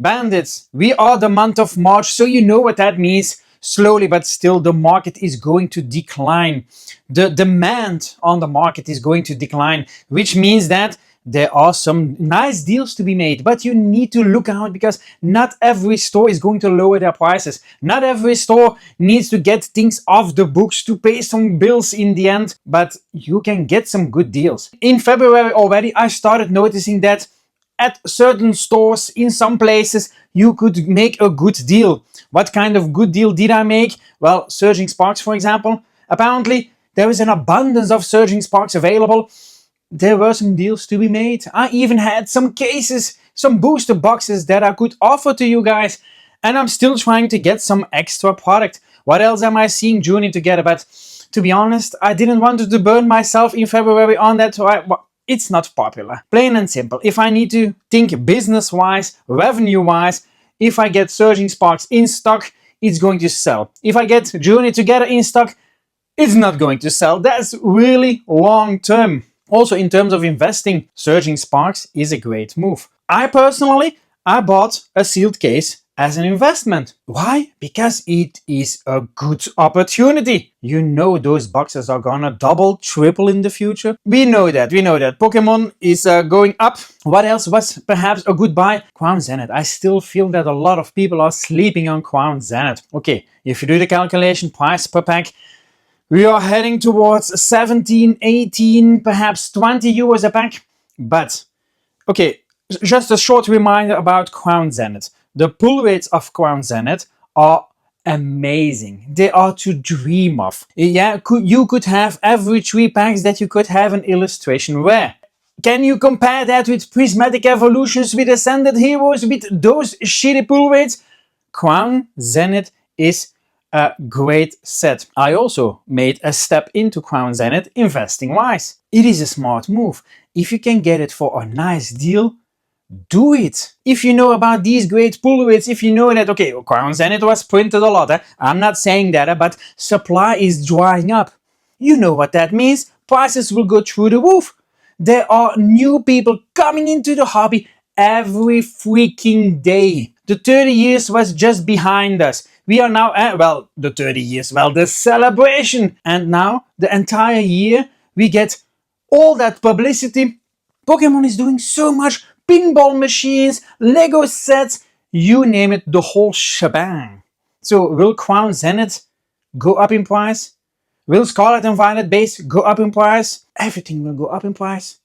Bandits, we are the month of March, so you know what that means. Slowly but still, the market is going to decline. The demand on the market is going to decline, which means that there are some nice deals to be made, but you need to look out because not every store is going to lower their prices. Not every store needs to get things off the books to pay some bills in the end, but you can get some good deals. In February already, I started noticing that at certain stores, in some places, you could make a good deal. What kind of good deal did I make? Well, Surging Sparks, for example. Apparently, there is an abundance of Surging Sparks available. There were some deals to be made. I even had some cases, some booster boxes that I could offer to you guys. And I'm still trying to get some extra product. What else am I seeing journey together? But to be honest, I didn't want to burn myself in February on that. So it's not popular. Plain and simple. If I need to think business-wise, revenue-wise, if I get Surging Sparks in stock, it's going to sell. If I get Journey Together in stock, it's not going to sell. That's really long term. Also, in terms of investing, Surging Sparks is a great move. I bought a sealed case as an investment. Why? Because it is a good opportunity. You know those boxes are gonna double, triple in the future. We know that. Pokemon is going up. What else was perhaps a good buy? Crown Zenith. I still feel that a lot of people are sleeping on Crown Zenith. Okay, if you do the calculation, price per pack, we are heading towards 17, 18, perhaps 20 euros a pack. But, okay, just a short reminder about Crown Zenith. The pull rates of Crown Zenith are amazing. They are to dream of. Yeah, you could have every 3 packs that you could have an illustration rare. Can you compare that with Prismatic Evolutions, with Ascended Heroes, with those shitty pull rates? Crown Zenith is a great set. I also made a step into Crown Zenith investing wise. It is a smart move. If you can get it for a nice deal, do it. If you know about these great pull rates, if you know that, okay, Crown Zenith was printed a lot, I'm not saying that, but supply is drying up. You know what that means. Prices will go through the roof. There are new people coming into the hobby every freaking day. The 30 years was just behind us. We are now at, the 30 years, the celebration. And now, the entire year, we get all that publicity. Pokemon is doing so much. Pinball machines, Lego sets, you name it, the whole shebang. So will Crown Zenith go up in price? Will Scarlet and Violet base go up in price? Everything will go up in price.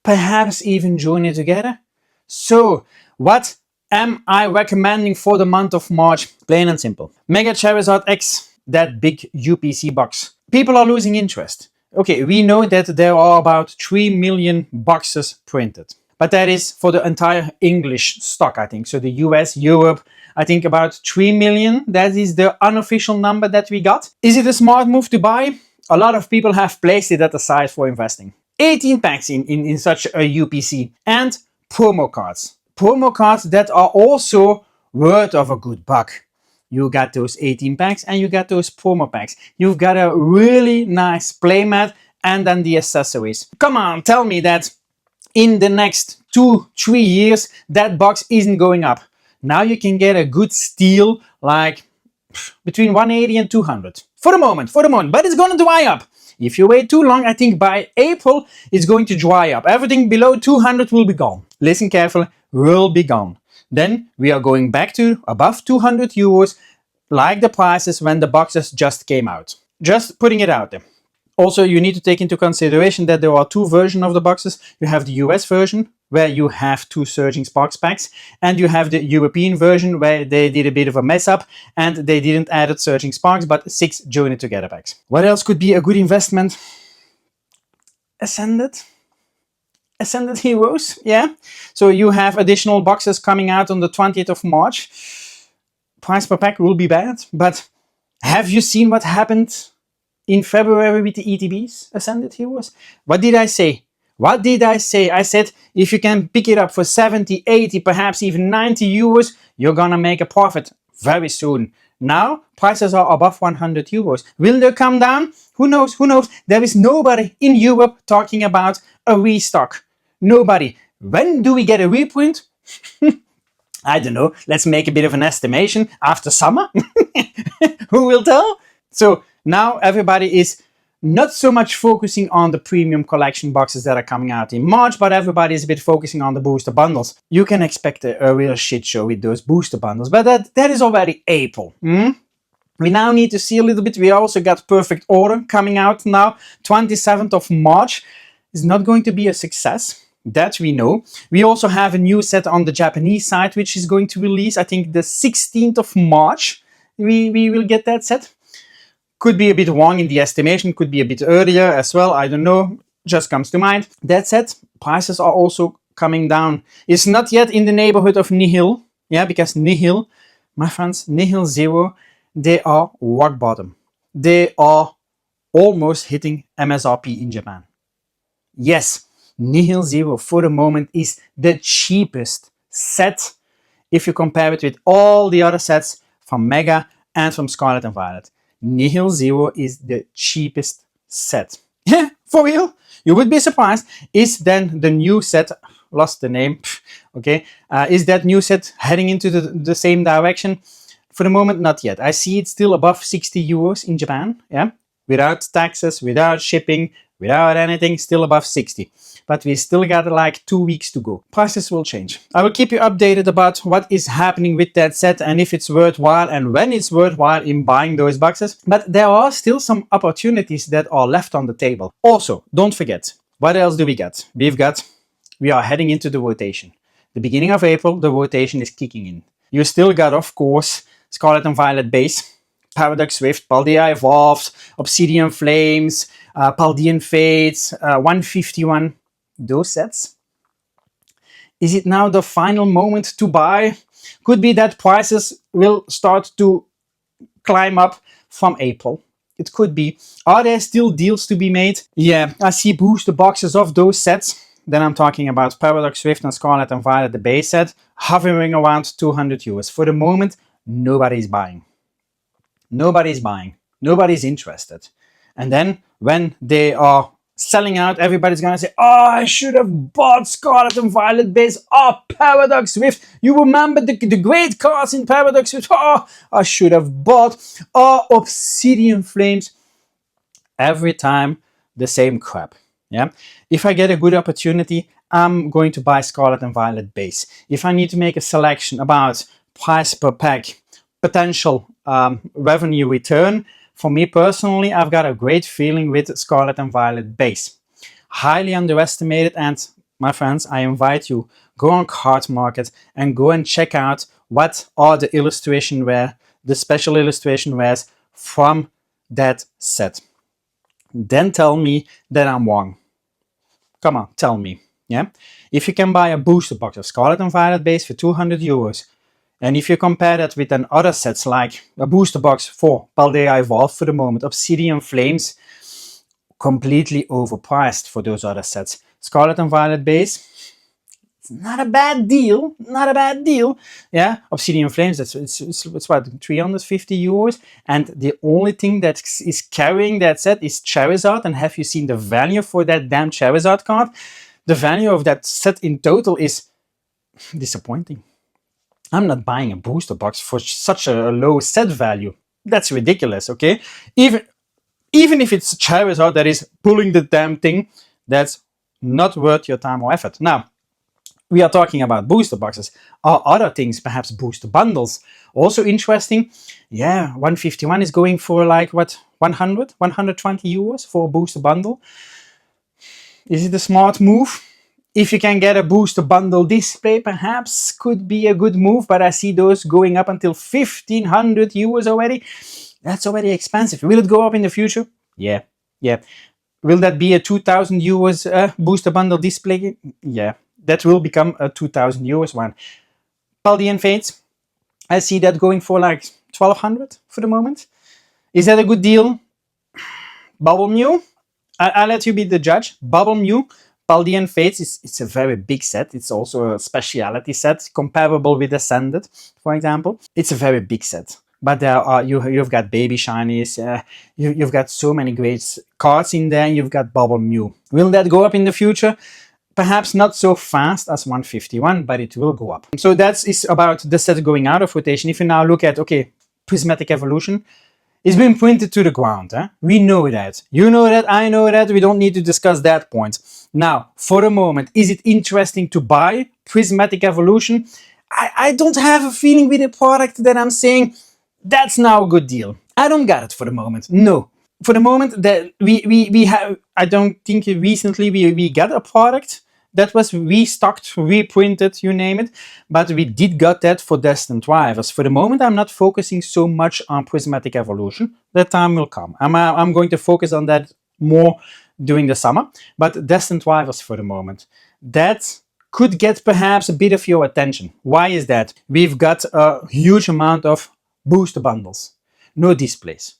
Perhaps even Journey Together. So, what am I recommending for the month of March? Plain and simple. Mega Charizard X, that big UPC box. People are losing interest. Okay, we know that there are about 3 million boxes printed. But that is for the entire English stock, I think. So the US, Europe, I think about 3 million. That is the unofficial number that we got. Is it a smart move to buy? A lot of people have placed it at the side for investing. 18 packs in such a UPC. And promo cards. Promo cards that are also worth of a good buck. You got those 18 packs and you got those promo packs. You've got a really nice playmat and then the accessories. Come on, tell me that in the next 2-3 years, that box isn't going up. Now you can get a good steal like between 180 and 200. For the moment, but it's gonna dry up. If you wait too long, I think by April, it's going to dry up. Everything below 200 will be gone. Listen carefully, will be gone. Then we are going back to above 200 euros, like the prices when the boxes just came out. Just putting it out there. Also, you need to take into consideration that there are 2 versions of the boxes. You have the US version, where you have 2 Surging Sparks packs, and you have the European version, where they did a bit of a mess up, and they didn't add Surging Sparks, but 6 Journey Together packs. What else could be a good investment? Ascended Heroes, yeah. So you have additional boxes coming out on the 20th of March. Price per pack will be bad, but have you seen what happened in February with the ETBs, Ascended Heroes? What did I say? I said, if you can pick it up for 70, 80, perhaps even 90 euros, you're gonna make a profit very soon. Now, prices are above 100 euros. Will they come down? Who knows? There is nobody in Europe talking about a restock. Nobody. When do we get a reprint? I don't know. Let's make a bit of an estimation after summer. Who will tell? So now everybody is not so much focusing on the premium collection boxes that are coming out in March, but everybody is a bit focusing on the booster bundles. You can expect a real shit show with those booster bundles, but that is already April. We now need to see a little bit. We also got Perfect Order coming out now, 27th of March. Is not going to be a success. That we know. We also have a new set on the Japanese side, which is going to release, I think, the 16th of March. We will get that set. Could be a bit wrong in the estimation, could be a bit earlier as well, I don't know, just comes to mind. That said, prices are also coming down. It's not yet in the neighborhood of nihil, yeah, because nihil, my friends, nihil zero, they are rock bottom. They are almost hitting MSRP in Japan. Yes, nihil zero for the moment is the cheapest set if you compare it with all the other sets from Mega and from Scarlet and Violet. Nihil Zero is the cheapest set. Yeah, for real. You would be surprised. Is then the new set, lost the name, okay, is that new set heading into the same direction? For the moment, not yet. I see it still above 60 euros in Japan, yeah, without taxes, without shipping, without anything, still above 60. But we still got like 2 weeks to go. Prices will change. I will keep you updated about what is happening with that set and if it's worthwhile and when it's worthwhile in buying those boxes. But there are still some opportunities that are left on the table. Also, don't forget, what else do we got? We are heading into the rotation. The beginning of April, the rotation is kicking in. You still got, of course, Scarlet and Violet base, Paradox Rift, Paldea Evolved, Obsidian Flames, Paldean Fates, 151. Those sets. Is it now the final moment to buy? Could be that prices will start to climb up from April. It could be. Are there still deals to be made? Yeah, I see booster boxes of those sets. Then I'm talking about Paradox Rift and Scarlet and Violet, the base set, hovering around 200 euros. For the moment, nobody's buying. Nobody's buying. Nobody's interested. And then when they are selling out, everybody's gonna say, oh, I should have bought Scarlet and Violet base. Oh, Paradox Rift. You remember the great cards in Paradox Rift. Oh, I should have bought. Oh, Obsidian Flames. Every time the same crap. Yeah. If I get a good opportunity, I'm going to buy Scarlet and Violet base. If I need to make a selection about price per pack, potential revenue return, for me personally, I've got a great feeling with Scarlet and Violet base. Highly underestimated, and my friends, I invite you, go on Cardmarket and go and check out what are the illustration rare, the special illustration rares from that set. Then tell me that I'm wrong. Come on, tell me. Yeah, if you can buy a booster box of Scarlet and Violet base for 200 euros, and if you compare that with other sets like a booster box for Paldea Evolved for the moment, Obsidian Flames, completely overpriced for those other sets. Scarlet and Violet base, it's not a bad deal, not a bad deal. Yeah, Obsidian Flames, it's what, 350 euros. And the only thing that is carrying that set is Charizard. And have you seen the value for that damn Charizard card? The value of that set in total is disappointing. I'm not buying a booster box for such a low set value. That's ridiculous, okay? Even if it's Charizard that is pulling the damn thing, that's not worth your time or effort. Now, we are talking about booster boxes. Are other things, perhaps booster bundles, also interesting? Yeah, 151 is going for like, what, 100, 120 euros for a booster bundle. Is it a smart move? If you can get a booster bundle display, perhaps could be a good move, but I see those going up until 1,500 euros already. That's already expensive. Will it go up in the future? Yeah. Will that be a 2,000 euros booster bundle display? Yeah, that will become a 2,000 euros one. Paldean Fates, I see that going for like 1,200 for the moment. Is that a good deal? Bubble Mew? I'll let you be the judge. Bubble Mew, Paldean Fates, it's a very big set. It's also a specialty set, comparable with Ascended, for example. It's a very big set. But there are you've got baby shinies, you've got so many great cards in there, and you've got Bubble Mew. Will that go up in the future? Perhaps not so fast as 151, but it will go up. So that is about the set going out of rotation. If you now look at, okay, prismatic evolution, it's been printed to the ground. We know that. You know that, I know that. We don't need to discuss that point. Now, for the moment, is it interesting to buy prismatic evolution? I don't have a feeling with a product that I'm saying, that's now a good deal. I don't got it for the moment. No. For the moment, that we have, I don't think recently we got a product that was restocked, reprinted, you name it, but we did got that for Destined Rivals. For the moment, I'm not focusing so much on prismatic evolution. That time will come. I'm going to focus on that more during the summer, but Destined Rivals for the moment. That could get perhaps a bit of your attention. Why is that? We've got a huge amount of booster bundles. No displays.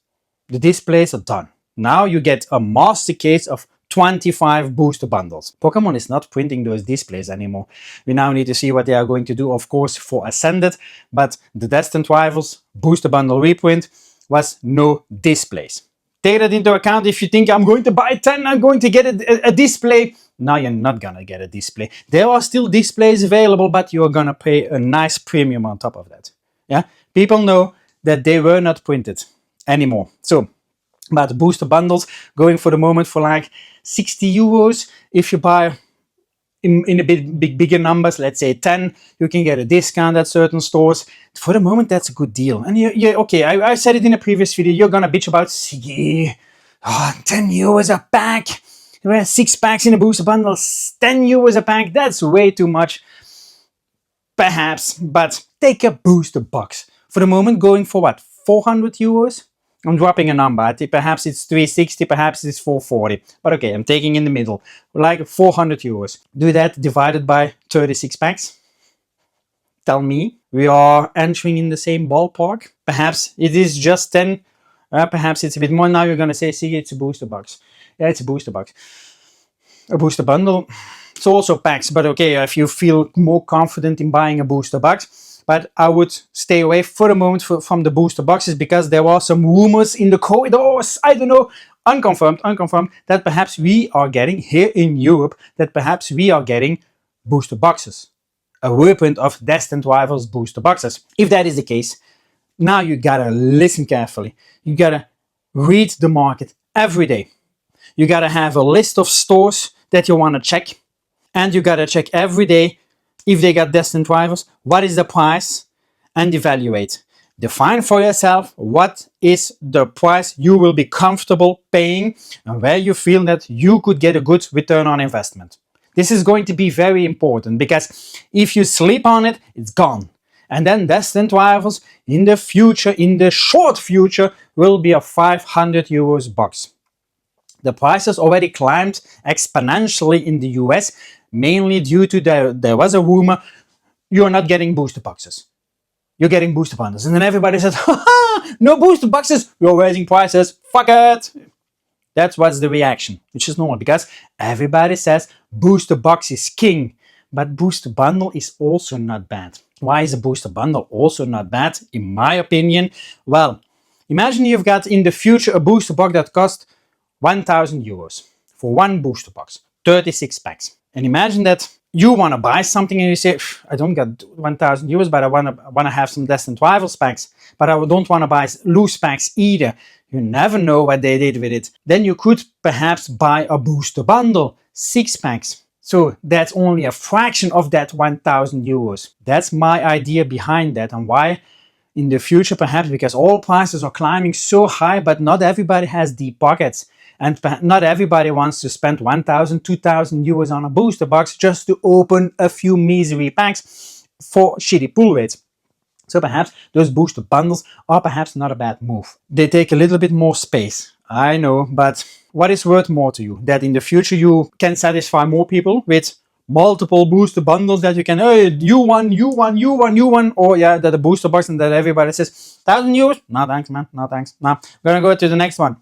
The displays are done. Now you get a master case of 25 booster bundles. Pokemon is not printing those displays anymore. We now need to see what they are going to do, of course, for Ascended, but the Destined Rivals booster bundle reprint was no displays. Take that into account. If you think I'm going to buy 10, I'm going to get a display. No, you're not gonna get a display. There are still displays available, but you're gonna pay a nice premium on top of that. Yeah, people know that they were not printed anymore. So, but booster bundles going for the moment for like 60 euros. If you buy in a bigger numbers, let's say 10, you can get a discount at certain stores. For the moment, that's a good deal. And okay, I said it in a previous video, you're gonna bitch about 10 euros a pack. There were 6 packs in a booster bundle, 10 euros a pack. That's way too much, perhaps, but take a booster box. For the moment, going for what, 400 euros? I'm dropping a number. I think perhaps it's 360, perhaps it's 440. But okay, I'm taking in the middle, like 400 euros. Do that divided by 36 packs. Tell me, we are entering in the same ballpark. Perhaps it is just 10. Perhaps it's a bit more. Now you're going to say, see, it's a booster box. Yeah, it's a booster box. A booster bundle. It's also packs, but okay, if you feel more confident in buying a booster box. But I would stay away for the moment from the booster boxes, because there are some rumors in the corridors, I don't know, unconfirmed, that perhaps we are getting, here in Europe, that perhaps we are getting booster boxes. A reprint of Destined Rivals booster boxes. If that is the case, now you gotta listen carefully. You gotta read the market every day. You gotta have a list of stores that you wanna check. And you gotta check every day if they got Destined Rivals, what is the price, and evaluate. Define for yourself what is the price you will be comfortable paying and where you feel that you could get a good return on investment. This is going to be very important, because if you sleep on it, it's gone. And then Destined Rivals in the future, in the short future, will be a 500 euros box. The prices already climbed exponentially in the US, mainly due to there was a rumor, you're not getting booster boxes. You're getting booster bundles. And then everybody said, haha, no booster boxes, you're raising prices, fuck it. That's what's the reaction, which is normal, because everybody says booster box is king. But booster bundle is also not bad. Why is a booster bundle also not bad? In my opinion, well, imagine you've got in the future a booster box that costs 1,000 euros for one booster box, 36 packs. And imagine that you want to buy something and you say, I don't got 1,000 euros, but I want to have some Destined Rivals packs, but I don't want to buy loose packs either. You never know what they did with it. Then you could perhaps buy a booster bundle, 6 packs. So that's only a fraction of that 1,000 euros. That's my idea behind that, and why in the future, perhaps because all prices are climbing so high, but not everybody has deep pockets. And not everybody wants to spend 1,000, 2,000 euros on a booster box just to open a few misery packs for shitty pull rates. So perhaps those booster bundles are perhaps not a bad move. They take a little bit more space, I know, but what is worth more to you? That in the future you can satisfy more people with multiple booster bundles that you can, hey, you won, or yeah, that a booster box and that everybody says, 1,000 euros? No thanks, man, no thanks. No, I'm gonna go to the next one.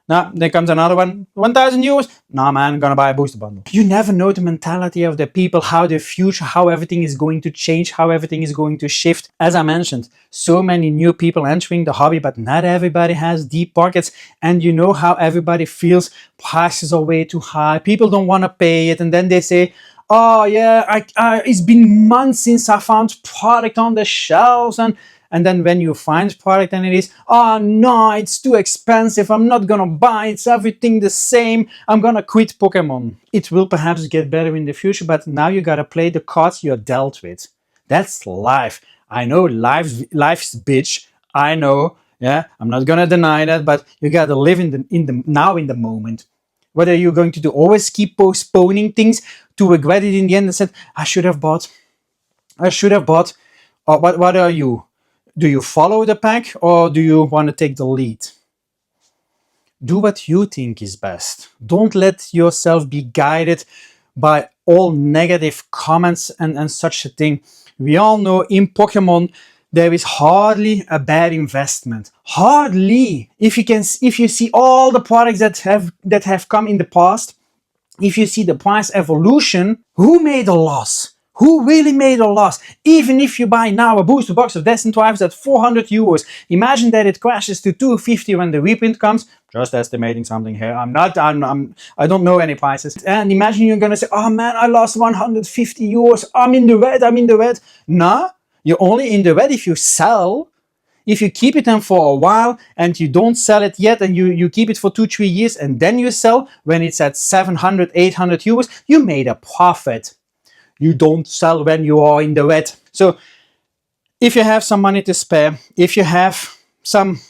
No, there comes another one, 1,000 euros? No man, I'm gonna buy a booster bundle. You never know the mentality of the people, how the future, how everything is going to change, how everything is going to shift. As I mentioned, so many new people entering the hobby, but not everybody has deep pockets. And you know how everybody feels prices are way too high, people don't want to pay it, and then they say, oh yeah, it's been months since I found product on the shelves, and then when you find product and it is, oh no, it's too expensive, I'm not gonna buy, it's everything the same, I'm gonna quit Pokemon. It will perhaps get better in the future, but now you gotta play the cards you're dealt with. That's life. I know life's bitch. I know. Yeah, I'm not gonna deny that, but you gotta live in the moment. What are you going to do? Always keep postponing things to regret it in the end and said, I should have bought. I should have bought. Or what are you? Do you follow the pack or do you want to take the lead? Do what you think is best. Don't let yourself be guided by all negative comments and such a thing. We all know in Pokemon there is hardly a bad investment. Hardly. If you see all the products that have come in the past, if you see the price evolution, who made a loss? Who really made a loss? Even if you buy now a booster box of Destined Rivals at 400 euros, imagine that it crashes to 250 when the reprint comes. Just estimating something here. I don't know any prices. And imagine you're gonna say, oh man, I lost 150 euros. I'm in the red. Nah, you're only in the red if you sell. If you keep it in for a while and you don't sell it yet and you keep it for 2-3 years and then you sell when it's at 700, 800 euros, you made a profit. You don't sell when you are in the red. So if you have some money to spare, if you have some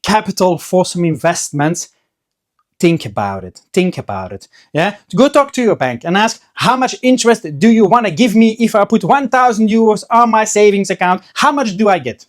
capital for some investments, think about it. Think about it. Yeah, go talk to your bank and ask, how much interest do you want to give me if I put 1,000 euros on my savings account? How much do I get?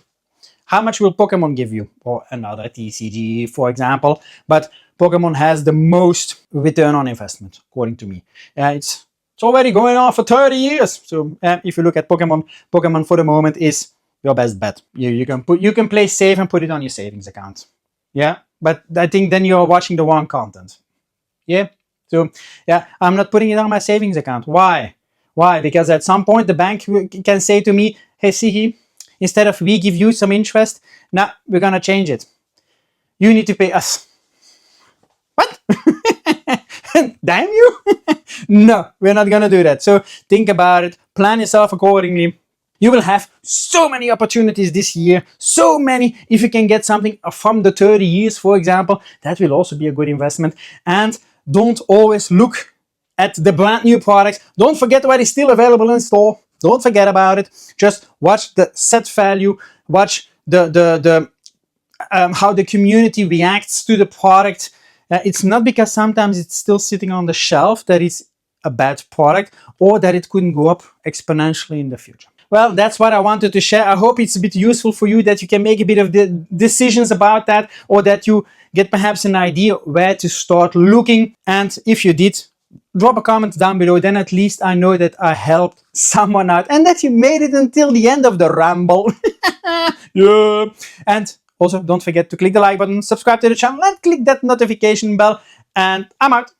How much will Pokemon give you? Or another TCG, for example. But Pokemon has the most return on investment, according to me. It's already going on for 30 years. So if you look at Pokemon for the moment is your best bet. You can play safe and put it on your savings account. Yeah, but I think then you're watching the wrong content. Yeah. So yeah, I'm not putting it on my savings account. Why? Because at some point the bank can say to me, hey, Sihi, instead of we give you some interest, now we're gonna change it. You need to pay us. What? Damn you? No, we're not gonna do that. So think about it, plan yourself accordingly. You will have so many opportunities this year, so many. If you can get something from the 30 years, for example, that will also be a good investment. And don't always look at the brand new products. Don't forget what is still available in store. Don't forget about it. Just watch the set value, watch the how the community reacts to the product. It's not because sometimes it's still sitting on the shelf that it's a bad product or that it couldn't go up exponentially in the future. Well, that's what I wanted to share. I hope it's a bit useful for you, that you can make a bit of the decisions about that, or that you get perhaps an idea where to start looking. And if you did, drop a comment down below, then at least I know that I helped someone out and that you made it until the end of the ramble. Yeah. And also don't forget to click the like button, subscribe to the channel and click that notification bell. And I'm out.